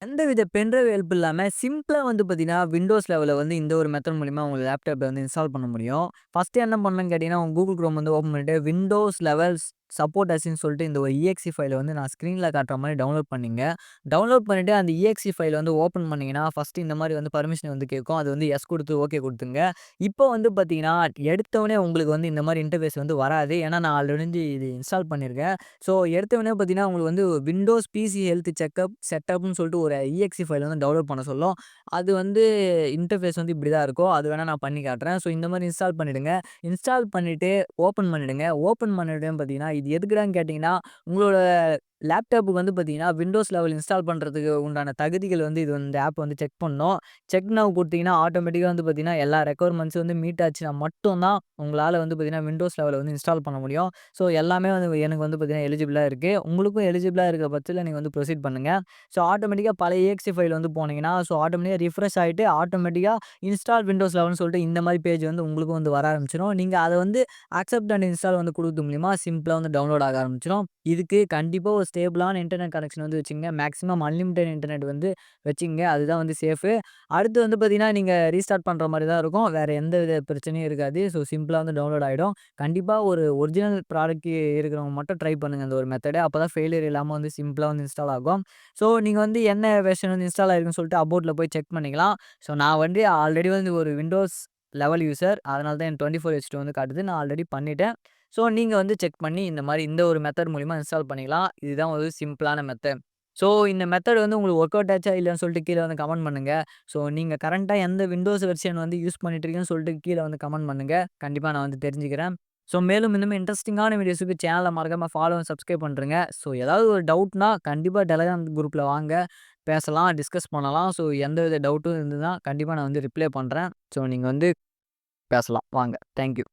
எந்தவித pen drive help இல்லாம சிம்பிளா வந்து பார்த்தீங்கன்னா, விண்டோஸ் லெவல்ல வந்து இந்த ஒரு மெத்தட் மூலியமா உங்க லேப்டாப்ல வந்து இன்ஸ்டால் பண்ண முடியும். ஃபர்ஸ்ட்டு என்ன பண்ணணும்னு கேட்டீங்கன்னா, உங்க Google Chrome வந்து ஓப்பன் பண்ணிட்டு விண்டோஸ் லெவல்ஸ் சப்போர்ட் அஸ்ன்னு சொல்லிட்டு இந்த ஒரு EXE ஃபைல வந்து நான் ஸ்க்ரீன்ல காட்டுற மாரி டவுன்லோட் பண்ணீங்க. டவுன்லோட் பண்ணிட்டு அந்த EXE ஃபைல வந்து ஓப்பன் பண்ணீங்கன்னா, ஃபர்ஸ்ட்டு இந்த மாரி வந்து பர்மிஷன் வந்து கேட்கும். அது வந்து எஸ் குடுத்து ஓகே குடுத்துங்க. இப்போ வந்து பார்த்தீங்கன்னா, எடுத்தோனே உங்களுக்கு வந்து இந்த மாரி இன்டர்ஃபேஸ் வந்து வராது. ஏன்னா நான் ஆல்ரெடி இது இன்ஸ்டால் பண்ணியிருக்கேன். ஸோ எடுத்தோனே பார்த்தீங்கன்னா, உங்களுக்கு வந்து விண்டோஸ் பிசி ஹெல்த் செக்கப் செட்டப்ன்னு சொல்லிட்டு ஒரு EXE ஃபைல் வந்து டவுன்லோட் பண்ண சொல்லும். அது வந்து இன்டர்ஃபேஸ் வந்து இப்படி தான் இருக்கும். அது வேணா நான் பண்ணி காட்டுறேன். ஸோ இந்த மாரி இன்ஸ்டால் பண்ணிடுங்க. இன்ஸ்டால் பண்ணிட்டு ஓப்பன் பண்ணிடுங்க. ஓப்பன் பண்ணிட்டேன் பார்த்தீங்கன்னா, இது எதுக்குடான்னு கேட்டீங்கன்னா, உங்களோட லேப்டாப்புக்கு வந்து பார்த்தீங்கன்னா, விண்டோஸ் லெவல் இன்ஸ்டால் பண்றதுக்கு உண்டான தகுதிகள் வந்து இது இந்த ஆப் வந்து செக் பண்ணும். செக் நவ் குடுத்தீங்கன்னா, ஆட்டோமேட்டிக்கா வந்து பார்த்தீங்கன்னா, எல்லா ரெக்யர்மெண்ட்ஸும் வந்து மீட் ஆச்சுனா மட்டும் தான் உங்களால வந்து பார்த்தீங்கன்னா, விண்டோஸ் லெவல வந்து இன்ஸ்டால் பண்ண முடியும். ஸோ எல்லாமே வந்து எனக்கு வந்து பார்த்தீங்கன்னா, எலிஜிபிளா இருக்கு. உங்களுக்கும் எலிஜிபிளா இருக்க பட்சத்தில நீங்க வந்து ப்ரொசீட் பண்ணுங்க. ஸோ ஆட்டோமேட்டிக்கா பழைய EXE ஃபைல் வந்து போனீங்கன்னா, ஸோ ஆட்டோமேட்டிக்கா ரிஃப்ரெஷ் ஆயிட்டு ஆட்டோமேட்டிக்கா இன்ஸ்டால் விண்டோஸ் 11 சொல்லிட்டு இந்த மாரி பேஜ் வந்து உங்களுக்கும் வந்து வர ஆரம்பிச்சுரும். நீங்க அத வந்து அக்செப்ட் அண்ட் இன்ஸ்டால் வந்து குடுக்கறது மூலியமா சிம்பிளா வந்து டவுன்லோட் ஆக ஆரம்பிச்சுரும். இதுக்கு கண்டிப்பா ஒரு ஸ்டேபிளான இன்டர்நெட் கனெக்ஷன் வந்து வச்சுக்கங்க. மேக்ஸிமம் அன்லிமிட்டட் இன்டர்நெட் வந்து வச்சுக்கங்க. அதுதான் வந்து சேஃபு. அடுத்து வந்து பார்த்தீங்கன்னா, நீங்க ரீஸ்டார்ட் பண்ற மாரி தான் இருக்கும். வேற எந்த வித பிரச்சனையும் இருக்காது. ஸோ சிம்பிளா வந்து டவுன்லோட் ஆயிடும். கண்டிப்பா ஒரு ஒரிஜினல் ப்ராடக்ட் இருக்கிறவங்க மட்டும் ட்ரை பண்ணுங்க இந்த ஒரு மெத்தட. அப்பதான் ஃபெயிலியர் இல்லாம வந்து சிம்பிளா வந்து இன்ஸ்டால் ஆகும். ஸோ நீங்க வந்து என்ன வெர்ஷன் வந்து இன்ஸ்டால் ஆயிருக்குன்னு சொல்லிட்டு அபோட்ல போய் செக் பண்ணிக்கலாம். ஸோ நான் வந்து ஆல்ரெடி வந்து ஒரு விண்டோஸ் லெவல் யூசர். அதனால தான் என் 24H2 வந்து காட்டுது. நான் ஆல்ரெடி பண்ணிட்டேன். ஸோ நீங்க வந்து செக் பண்ணி இந்த மாரி இந்த ஒரு மெத்தட் மூலியமா இன்ஸ்டால் பண்ணிக்கலாம். இதுதான் ஒரு சிம்பிளான மெத்தட். ஸோ இந்த மெத்தட் வந்து உங்களுக்கு வொர்க் அவுட் ஆச்சா இல்லையான்னு சொல்லிட்டு கீழ வந்து கமெண்ட் பண்ணுங்க. ஸோ நீங்க கரண்ட்டா எந்த விண்டோஸ் வெர்ஷன் வந்து யூஸ் பண்ணிட்டு இருக்கீங்கன்னு சொல்லிட்டு கீழ வந்து கமெண்ட் பண்ணுங்க. கண்டிப்பா நான் வந்து தெரிஞ்சுக்கிறேன். ஸோ மேலும் இன்னும் இன்ட்ரஸ்டிங்கான வீடியோஸுக்கு சேனல மறக்காம ஃபாலோ அண்ட் சப்ஸ்கிரைப் பண்ருங்க. ஸோ ஏதாவது ஒரு டவுட்னா கண்டிப்பா டெலகிராம் குரூப்ல வாங்க. பேசலாம், டிஸ்கஸ் பண்ணலாம். ஸோ எந்தவித டவுட்டும் இருந்ததுன்னா கண்டிப்பா நான் வந்து ரிப்ளை பண்றேன். ஸோ நீங்க வந்து பேசலாம். வாங்க. Thank you.